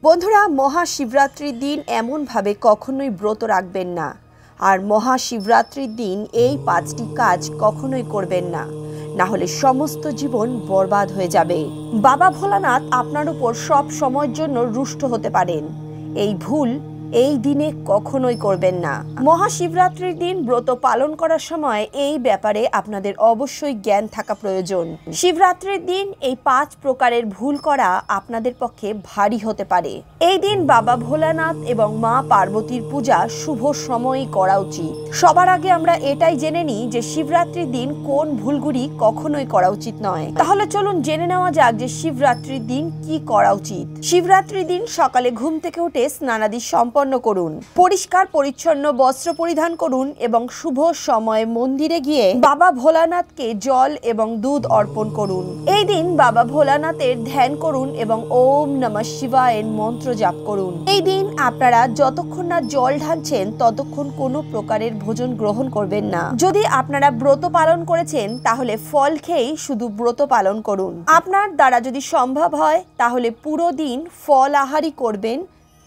বন্ধুরা, মহাশিবরাত্রির দিন এমনভাবে কখনোই ব্রত রাখবেন না। আর মহাশিবরাত্রির দিন এই 5টি কাজ কখনোই করবেন না, না হলে সমস্ত জীবন বরবাদ হয়ে যাবে। বাবা ভোলানাথ আপনার উপর সব সময়ের জন্য রুষ্ট হতে পারেন। এই ভুল এই দিনে কখনোই করবেন না। মহাশিবরাত্রির দিন ব্রত পালন করার সময় এই ব্যাপারে আপনাদের অবশ্যই জ্ঞান থাকা প্রয়োজন। শিবরাত্রির দিন এই 5 প্রকারের ভুল করা আপনাদের পক্ষে ভারী হতে পারে। এই দিন বাবা ভোলানাথ এবং মা পার্বতীর পূজা শুভ সময়েই করা উচিত। সবার আগে আমরা এটাই জেনে নিই যে শিবরাত্রির দিন কোন ভুলগুলি কখনোই করা উচিত নয়। তাহলে চলুন জেনে নেওয়া যাক যে শিবরাত্রির দিন কি করা উচিত। শিবরাত্রির দিন সকালে ঘুম থেকে উঠে স্নানাদি সম্পন্ন করুন, পরিষ্কার পরিচ্ছন্ন বস্ত্র পরিধান করুন এবং শুভ সময়ে মন্দিরে গিয়ে বাবা ভোলানাথকে জল এবং দুধ অর্পণ করুন। এই দিন বাবা ভোলানাথের ধ্যান করুন এবং ওম নমঃ শিবায়ের মন্ত্র জাপ করুন। এই দিন আপনারা যতক্ষণ না জল ঢালছেন ততক্ষণ কোনো প্রকারের ভোজন গ্রহণ করবেন না। যদি আপনারা ব্রত পালন করেছেন তাহলে ফল খেয়েই শুধু ব্রত পালন করুন। আপনার দ্বারা যদি সম্ভব হয় তাহলে পুরো দিন ফল আহারই করবেন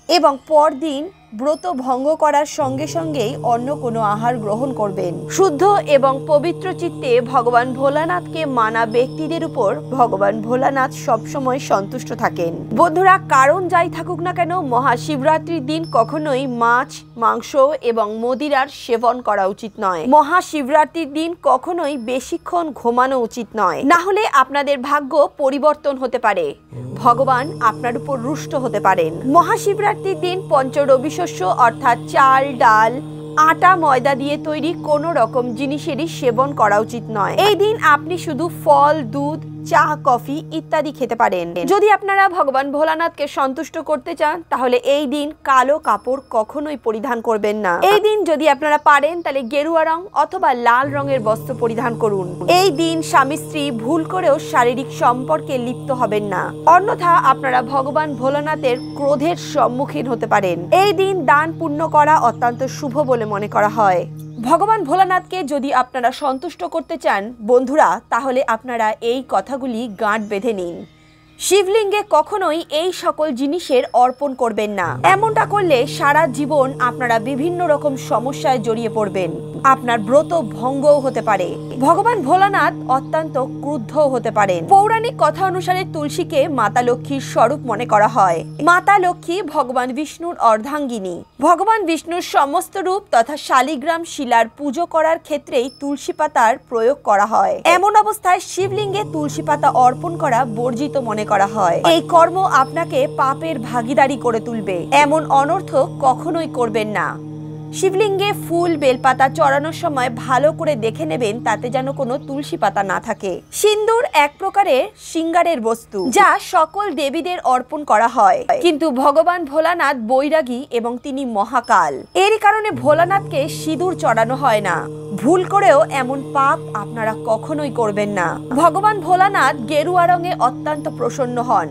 এবং পরদিন ব্রত ভঙ্গ করার সঙ্গে সঙ্গেই অন্য কোনো আহার গ্রহণ করবেন। শুদ্ধ এবং পবিত্র চিত্তে ভগবান ভোলানাথকে মানা ব্যক্তিদের উপর ভগবান ভোলানাথ সবসময় সন্তুষ্ট থাকেন। বন্ধুরা, কারণ যাই থাকুক না কেন, মহাশিবরাত্রির দিন কখনোই মাছ, মাংস এবং মদিরার সেবন করা উচিত নয়। মহাশিবরাত্রির দিন কখনোই বেশিক্ষণ ঘুমানো উচিত নয়, না হলে আপনাদের ভাগ্য পরিবর্তন হতে পারে। ভগবান আপনার উপর রুষ্ট হতে পারেন। মহাশিবরাত্রির দিন পঞ্চরবি শস্য অর্থাৎ চাল, ডাল, আটা, ময়দা দিয়ে তৈরি কোনো রকম জিনিসেরই সেবন করা উচিত নয়। এই দিন আপনি শুধু ফল, দুধ, চা, কফি ইত্যাদি খেতে পারেন। যদি আপনারা ভগবান ভোলানাথকে সন্তুষ্ট করতে চান তাহলে এই দিন কালো কাপড় কখনোই পরিধান করবেন না। এই দিন যদি আপনারা পারেন তাহলে গেরুয়া রং অথবা লাল রঙের বস্ত্র পরিধান করুন। এই দিন স্বামী স্ত্রী ভুল করেও শারীরিক সম্পর্কে লিপ্ত হবেন না, অন্যথা আপনারা ভগবান ভোলানাথের ক্রোধের সম্মুখীন হতে পারেন। এই দিন দান পুণ্য করা অত্যন্ত শুভ বলে মনে করা হয়। ভগবান ভোলানাথকে যদি আপনারা সন্তুষ্ট করতে চান বন্ধুরা, তাহলে আপনারা এই কথাগুলি গাঁট বেঁধে নিন। শিবলিঙ্গে কখনোই এই সকল জিনিসের অর্পণ করবেন না। এমনটা করলে সারা জীবন আপনারা বিভিন্ন রকম সমস্যায় জড়িয়ে পড়বেন। আপনার ব্রত ভঙ্গও হতে পারে। ভগবান ভোলানাথ অত্যন্ত ক্রুদ্ধও হতে পারেন। পৌরাণিক কথা অনুসারে তুলসীকে মাতা লক্ষ্মীর স্বরূপ মনে করা হয়। মাতা লক্ষ্মী ভগবান বিষ্ণুর অর্ধাঙ্গিনী। ভগবান বিষ্ণুর সমস্ত রূপ তথা শালিগ্রাম শিলার পুজো করার ক্ষেত্রেই তুলসী পাতার প্রয়োগ করা হয়। এমন অবস্থায় শিবলিঙ্গে তুলসী পাতা অর্পণ করা বর্জিত মনে করা হয়। এই কর্ম আপনাকে পাপের ভাগীদারি করে তুলবে। এমন অনর্থ কখনোই করবেন না। শিবলিঙ্গে ফুল, বেলপাতা চড়ানোর সময় ভালো করে দেখে নেবেন তাতে যেন কোনো তুলসী পাতা না থাকে। সিন্দুর এক প্রকারের শৃঙ্গারের বস্তু যা সকল দেবীদের অর্পণ করা হয়, কিন্তু ভগবান ভোলানাথ বৈরাগী এবং তিনি মহাকাল। এরই কারণে ভোলানাথকে সিঁদুর চড়ানো হয় না। ভুল করেও এমন পাপ আপনারা কখনোই করবেন না। ভগবান ভোলানাথ গেরুয়া রঙে অত্যন্ত প্রসন্ন হন,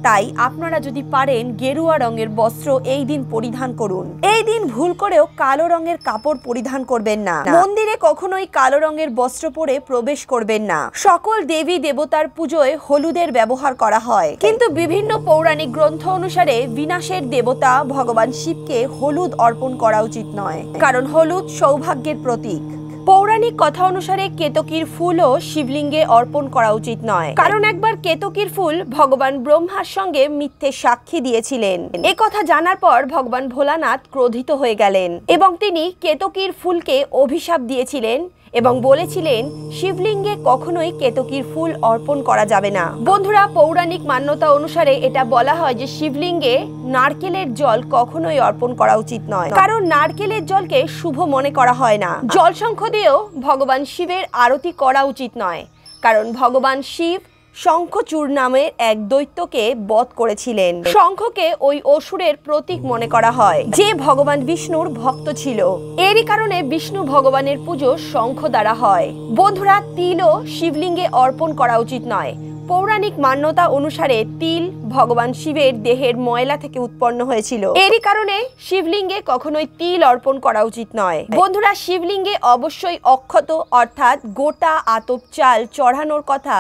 তাই আপনারা যদি পারেন গেরুয়া রঙের বস্ত্র এই দিন পরিধান করুন। এই দিন ভুল করেও কালো রঙের কাপড় পরিধান করবেন না। মন্দিরে কখনোই কালো রঙের বস্ত্র পরে প্রবেশ করবেন না। সকল দেবী দেবতার পুজোয় হলুদের ব্যবহার করা হয়, কিন্তু বিভিন্ন পৌরাণিক গ্রন্থ অনুসারে বিনাশের দেবতা ভগবান শিবকে হলুদ অর্পণ করা উচিত নয়, কারণ হলুদ সৌভাগ্যের প্রতীক। পৌরাণিক কথা অনুসারে কেতকীর ফুলও শিবলিঙ্গে অর্পণ করা উচিত নয়, কারণ একবার কেতকীর ফুল ভগবান ব্রহ্মার সঙ্গে মিথ্যে সাক্ষী দিয়েছিলেন। একথা জানার পর ভগবান ভোলানাথ ক্রোধিত হয়ে গেলেন এবং তিনি কেতকীর ফুলকে অভিশাপ দিয়েছিলেন এবং বলেছিলেন শিবলিঙ্গে কখনোই কেতকীর ফুল অর্পণ করা যাবে না। বন্ধুরা, পৌরাণিক মান্যতা অনুসারে এটা বলা হয় যে শিবলিঙ্গে নারকেলের জল কখনোই অর্পণ করা উচিত নয়, কারণ নারকেলের জলকে শুভ মনে করা হয় না। জলশঙ্খ দিয়েও ভগবান শিবের আরতি করা উচিত নয়, কারণ ভগবান শিব শঙ্খচূড় নামের এক দৈত্যকে বধ করেছিলেন। শঙ্খকে ওই অসুরের প্রতীক মনে করা হয়, যে ভগবান বিষ্ণুর ভক্ত ছিল। এরই কারণে বিষ্ণু ভগবানের পুজো শঙ্খ দ্বারা হয়। বন্ধুরা, তিলও শিবলিঙ্গে অর্পণ করা উচিত নয়। পৌরাণিক মান্যতা অনুসারে তিল ভগবান শিবের দেহের ময়লা থেকে উৎপন্ন হয়েছিল। এরই কারণে শিবলিঙ্গে কখনোই তিল অর্পণ করা উচিত নয়। বন্ধুরা, শিবলিঙ্গে অবশ্যই অক্ষত অর্থাৎ গোটা আতপ চাল চড়ানোর কথা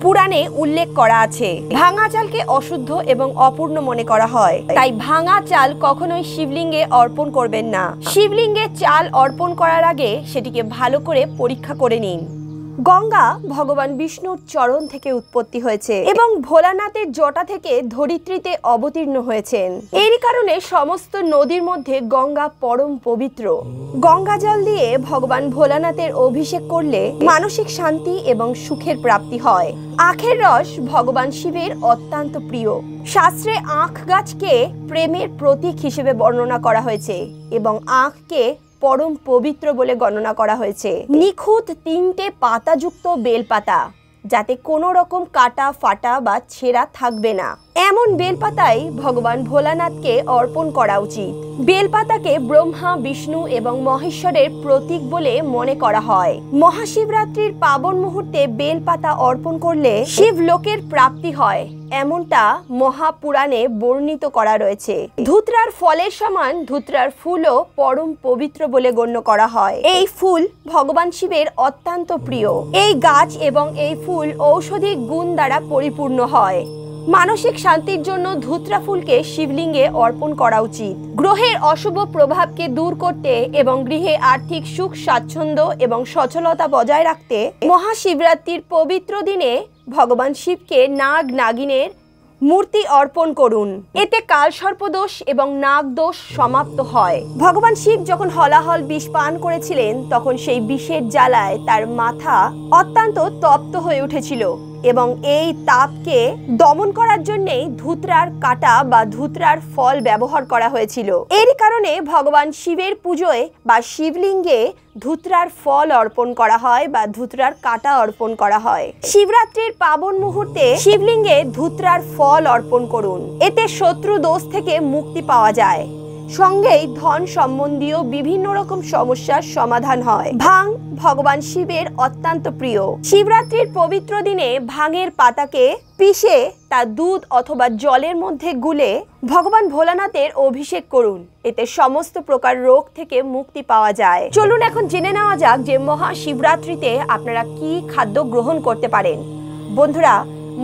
পুরাণে উল্লেখ করা আছে। ভাঙা চালকে অশুদ্ধ এবং অপূর্ণ মনে করা হয়, তাই ভাঙা চাল কখনোই শিবলিঙ্গে অর্পণ করবেন না। শিবলিঙ্গে চাল অর্পণ করার আগে সেটিকে ভালো করে পরীক্ষা করে নিন। গঙ্গা ভগবান বিষ্ণুর চরণ থেকে উৎপত্তি হয়েছে এবং ভোলানাথের জটা থেকে ধরিত্রীতে অবতীর্ণ হয়েছেন। এর কারণে সমস্ত নদীর মধ্যে গঙ্গা পরম পবিত্র। গঙ্গা জল দিয়ে ভগবান ভোলানাথের অভিষেক করলে মানসিক শান্তি এবং সুখের প্রাপ্তি হয়। আখের রস ভগবান শিবের অত্যন্ত প্রিয়। শাস্ত্রে আখ গাছকে প্রেমের প্রতীক হিসেবে বর্ণনা করা হয়েছে এবং আখকে পরম পবিত্র বলে গণনা করা হয়েছে। নিখুঁত 3টে পাতাযুক্ত বেলপাতা, যাতে কোনো রকম কাটা ফাটা বা ছেঁড়া থাকবে না, এমন বেলপাতাই ভগবান ভোলানাথকে অর্পণ করা উচিত। বেলপাতাকে ব্রহ্মা, বিষ্ণু এবং মহেশ্বরের প্রতীক বলে মনে করা হয়। মহাশিবরাত্রির পাবন মুহূর্তে বেলপাতা অর্পণ করলে শিবলোকের প্রাপ্তি হয়, এমনটা মহাপুরাণে বর্ণিত করা রয়েছে। ধুতরার ফলের সমান ধুতরার ফুলও পরম পবিত্র বলে গণ্য করা হয়। এই ফুল ভগবান শিবের অত্যন্ত প্রিয়। এই গাছ এবং এই ফুল ঔষধি গুণ দ্বারা পরিপূর্ণ হয়। মানসিক শান্তির জন্য ধুতরা ফুলকে শিবলিঙ্গে অর্পণ করা উচিত। গ্রহের অশুভ প্রভাবকে দূর করতে এবং গৃহে আর্থিক সুখ স্বাচ্ছন্দ্য এবং সচলতা বজায় রাখতে মহাশিবরাত্রির পবিত্র দিনে ভগবান শিবকে নাগ নাগিনের মূর্তি অর্পণ করুন। এতে কালসর্পদোষ এবং নাগদোষ সমাপ্ত হয়। ভগবান শিব যখন হলাহল বিষ পান করেছিলেন, তখন সেই বিষের জ্বালায় তার মাথা অত্যন্ত তপ্ত হয়ে উঠেছিল এবং এই তাপকে দমন করার জন্যই ধুতরার কাটা বা ধুতরার ফল ব্যবহার করা হয়েছিল। এর কারণে ভগবান শিবের পুজোয় বা শিবলিঙ্গে ধুতরার ফল অর্পণ করা হয় বা ধুতরার কাটা অর্পণ করা হয়। শিবরাত্রির পাবন মুহূর্তে শিবলিঙ্গে ধুতরার ফল অর্পণ করুন। এতে শত্রু দোষ থেকে মুক্তি পাওয়া যায়। সঙ্গেই ধন সম্বন্ধীয় বিভিন্ন রকম সমস্যার সমাধান হয়। ভাং ভগবান শিবের অত্যন্ত প্রিয়। শিবরাত্রির পবিত্র দিনে ভাঙের পাতাকে পিষে তা দুধ অথবা জলের মধ্যে গুলে ভগবান ভোলানাথের অভিষেক করুন। এতে সমস্ত প্রকার রোগ থেকে মুক্তি পাওয়া যায়। চলুন এখন জেনে নেওয়া যাক যে মহাশিবরাত্রিতে আপনারা কি খাদ্য গ্রহণ করতে পারেন। বন্ধুরা,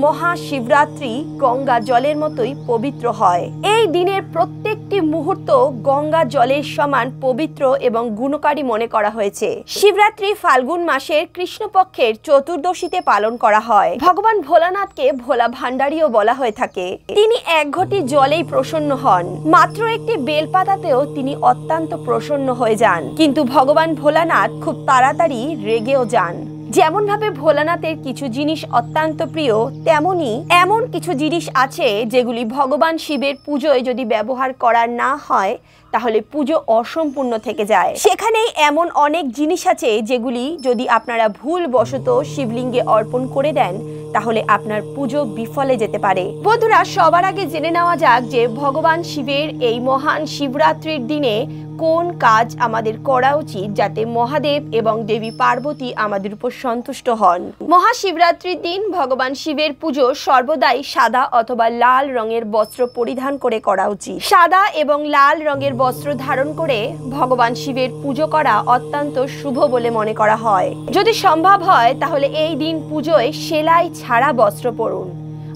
মহাশিবরাত্রি গঙ্গা জলের মতোই পবিত্র হয়। এই দিনের প্রত্যেকটি মুহূর্ত গঙ্গা জলের সমান পবিত্র এবং গুণকারী মনে করা হয়েছে। শিবরাত্রি ফাল্গুন মাসের কৃষ্ণপক্ষের চতুর্দশীতে পালন করা হয়। ভগবান ভোলানাথকে ভোলা ভান্ডারীও বলা হয়ে থাকে। তিনি এক ঘটি জলেই প্রসন্ন হন। মাত্র একটি বেলপাতাতেও তিনি অত্যন্ত প্রসন্ন হয়ে যান। কিন্তু ভগবান ভোলানাথ খুব তাড়াতাড়ি রেগেও যান। যেমন ভাবে ভোলানাথের কিছু জিনিস অত্যন্ত প্রিয়, তেমনি এমন কিছু জিনিস আছে যেগুলি ভগবান শিবের পুজোয় যদি ব্যবহার করা না হয় তাহলে পুজো অসম্পূর্ণ থেকে যায়। সেখানেই এমন অনেক জিনিস আছে যেগুলি যদি আপনারা ভুলবশত শিবলিঙ্গে অর্পণ করে দেন তাহলে আপনার পুজো বিফলে যেতে পারে। বন্ধুরা, সবার আগে জেনে নেওয়া যাক যে ভগবান শিবের এই মহান শিবরাত্রির দিনে কোন কাজ আমাদের করা উচিত যাতে মহাদেব এবং দেবী পার্বতী আমাদের উপর সন্তুষ্ট হন। মহাশিবরাত্রির দিন ভগবান শিবের পুজো সর্বদাই সাদা অথবা লাল রঙের বস্ত্র পরিধান করে করা উচিত। সাদা এবং লাল রঙের বস্ত্র ধারণ করে ভগবান শিবের পুজো করা অত্যন্ত শুভ বলে মনে করা হয়। যদি সম্ভব হয় তাহলে এই দিন পুজোয় সেলাই ছাড়া বস্ত্র পরুন,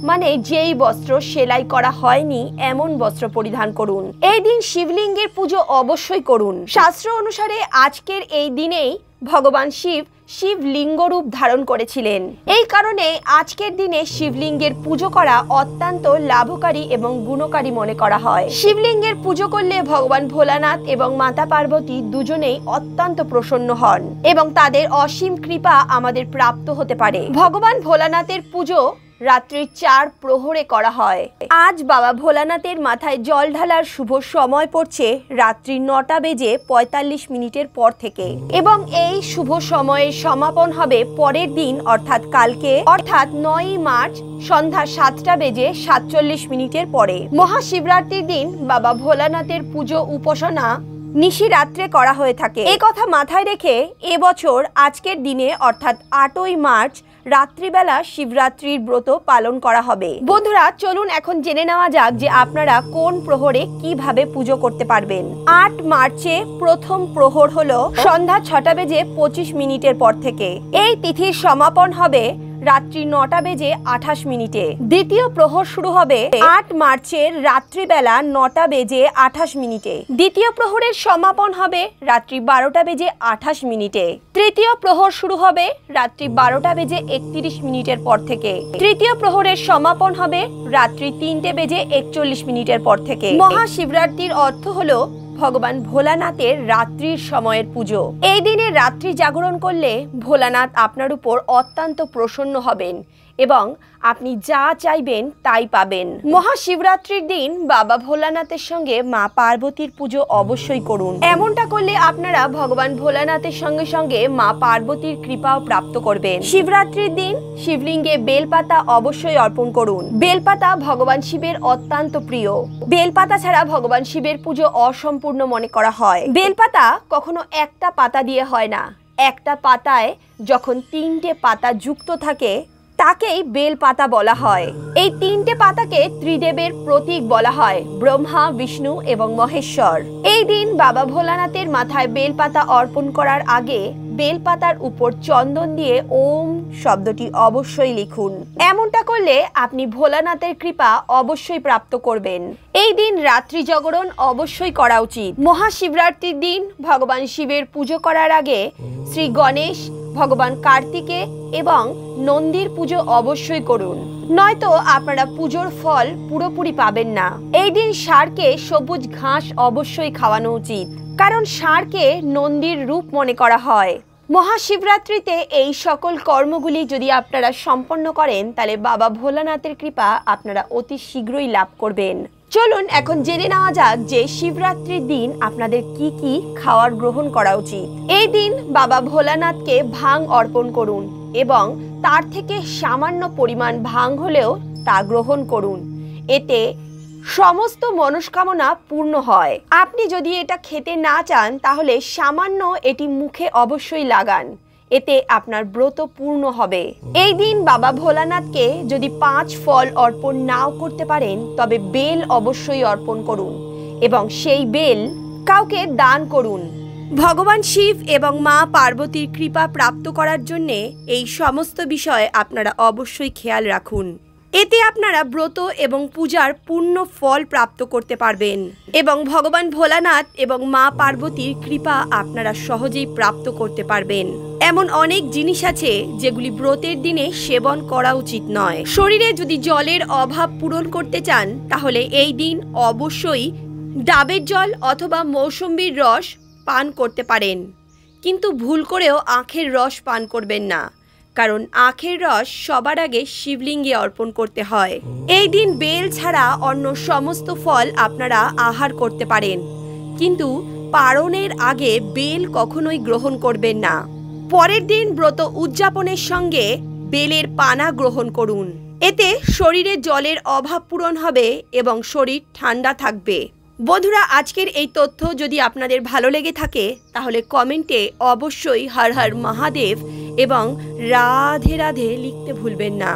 মানে যেই বস্ত্র সেলাই করা হয়নি এমন বস্ত্র পরিধান করুন। এই দিন শিবলিঙ্গের পুজো অবশ্যই করুন। শাস্ত্র অনুসারে আজকের এই দিনেই ভগবান শিব শিবলিঙ্গ রূপ ধারণ করেছিলেন। এই কারণে আজকের দিনে শিবলিঙ্গের পুজো করা অত্যন্ত লাভকারী এবং গুণকারী মনে করা হয়। শিবলিঙ্গের পুজো করলে ভগবান ভোলানাথ এবং মাতা পার্বতী দুজনেই অত্যন্ত প্রসন্ন হন এবং তাদের অসীম কৃপা আমাদের প্রাপ্ত হতে পারে। ভগবান ভোলানাথের পুজো রাত্রির 4 প্রহরে করা হয়। আজ বাবা ভোলানাথের মাথায় জল ঢালার শুভ সময় পড়ছে রাত্রি 9:45 পর থেকে এবং এই শুভ সময়ের সমাপন হবে পরের দিন অর্থাৎ কালকে অর্থাৎ 9 মার্চ সন্ধ্যা 7:47 পরে। মহাশিবরাত্রির দিন বাবা ভোলানাথের পুজো উপাসনা নিশি রাত্রে করা হয়ে থাকে। এই কথা মাথায় রেখে এবছর আজকের দিনে অর্থাৎ 8ই মার্চ রাত্রিবেলা শিবরাত্রির ব্রত পালন করা হবে। বন্ধুরা চলুন এখন জেনে নেওয়া যাক যে আপনারা কোন প্রহরে কিভাবে পুজো করতে পারবেন। 8 মার্চে প্রথম প্রহর হলো সন্ধ্যা 6:25 পর থেকে। এই তিথির সমাপন হবে রাত্রি 9:28। দ্বিতীয় প্রহর শুরু হবে 8 মার্চের রাত্রিবেলা 9:28। দ্বিতীয় প্রহরের সমাপন হবে রাত্রি 12:28। তৃতীয় প্রহর শুরু হবে রাত্রি 12:31 পর থেকে। তৃতীয় প্রহরের সমাপন হবে রাত্রি 3:41 পর থেকে। মহাশিবরাত্রির অর্থ হলো ভগবান ভোলানাথের রাত্রির সময়ের পুজো। এই দিনে রাত্রি জাগরণ করলে ভোলানাথ আপনার উপর অত্যন্ত প্রসন্ন হবেন এবং আপনি যা চাইবেন তাই পাবেন। মহাশিবরাত্রির দিন বাবা ভোলানাথের সঙ্গে মা পার্বতীর পুজো অবশ্যই করুন। এমনটা করলে আপনারা ভগবান ভোলানাথের সঙ্গে সঙ্গে মা পার্বতীর কৃপাও প্রাপ্ত করবেন। শিবরাত্রির দিন শিবলিঙ্গে বেলপাতা অবশ্যই অর্পণ করুন। বেলপাতা ভগবান শিবের অত্যন্ত প্রিয়। বেলপাতা ছাড়া ভগবান শিবের পুজো অসম্পূর্ণ মনে করা হয়। বেলপাতা কখনো একটা পাতা দিয়ে হয় না। একটা পাতায় যখন 3টে পাতা যুক্ত থাকে তাকেই বেলপাতা বলা হয়। এই 3টে পাতাকে ত্রিদেবের প্রতীক বলা হয়, ব্রহ্মা, বিষ্ণু এবং মহেশ্বর। এই দিন বাবা ভোলানাথের মাথায় বেলপাতা অর্পণ করার আগে বেলপাতার উপর চন্দন দিয়ে ওম শব্দটি অবশ্যই লিখুন। এমনটা করলে আপনি ভোলানাথের কৃপা অবশ্যই প্রাপ্ত করবেন। এই দিন রাত্রি জাগরণ অবশ্যই করা উচিত। মহাশিবরাত্রির দিন ভগবান শিবের পুজো করার আগে শ্রী গণেশ, ভগবান কার্তিকে এবং নন্দীর পুজো অবশ্যই করুন, নয়তো আপনারা পুজোর ফল পুরোপুরি পাবেন না। এই দিন ষাঁড়কে সবুজ ঘাস অবশ্যই খাওয়ানো উচিত, কারণ ষাঁড়কে নন্দীর রূপ মনে করা হয়। মহাশিবরাত্রিতে এই সকল কর্মগুলি যদি আপনারা সম্পন্ন করেন তাহলে বাবা ভোলানাথের কৃপা আপনারা অতি শীঘ্রই লাভ করবেন। চলুন এখন জেনে নেওয়া যাক যে শিবরাত্রির দিন আপনাদের কি কি খাওয়ার গ্রহণ করা উচিত। এই দিন বাবা ভোলানাথকে ভাং অর্পণ করুন এবং তার থেকে সামান্য পরিমাণ ভাং হলেও তা গ্রহণ করুন। এতে সমস্ত মনস্কামনা পূর্ণ হয়। আপনি যদি এটা খেতে না চান তাহলে সামান্য এটি মুখে অবশ্যই লাগান, এতে আপনার ব্রত পূর্ণ হবে। এই দিন বাবা ভোলানাথকে যদি 5 ফল অর্পণ নাও করতে পারেন তবে বেল অবশ্যই অর্পণ করুন এবং সেই বেল কাউকে দান করুন। ভগবান শিব এবং মা পার্বতীর কৃপা প্রাপ্ত করার জন্য এই সমস্ত বিষয় আপনারা অবশ্যই খেয়াল রাখুন। এতে আপনারা ব্রত এবং পূজার পূর্ণ ফল প্রাপ্ত করতে পারবেন এবং ভগবান ভোলানাথ এবং মা পার্বতীর কৃপা আপনারা সহজেই প্রাপ্ত করতে পারবেন। এমন অনেক জিনিস আছে যেগুলি ব্রতের দিনে সেবন করা উচিত নয়। শরীরে যদি জলের অভাব পূরণ করতে চান তাহলে এই দিন অবশ্যই ডাবের জল অথবা মৌসুম্বির রস পান করতে পারেন, কিন্তু ভুল করেও আখের রস পান করবেন না, কারণ আখের রস সবার আগে শিবলিঙ্গে অর্পণ করতে হয়। এই দিন বেল ছাড়া অন্য সমস্ত ফল আপনারা আহার করতে পারেন, কিন্তু পারণের আগে বেল কখনোই গ্রহণ করবেন না। পরের দিন ব্রত উদযাপনের সঙ্গে বেলের পানা গ্রহণ করুন। এতে শরীরে জলের অভাব পূরণ হবে এবং শরীর ঠান্ডা থাকবে। বন্ধুরা আজকের এই তথ্য যদি আপনাদের ভালো লেগে থাকে তাহলে কমেন্টে অবশ্যই হর হর মহাদেব এবং রাধে রাধে লিখতে ভুলবেন না।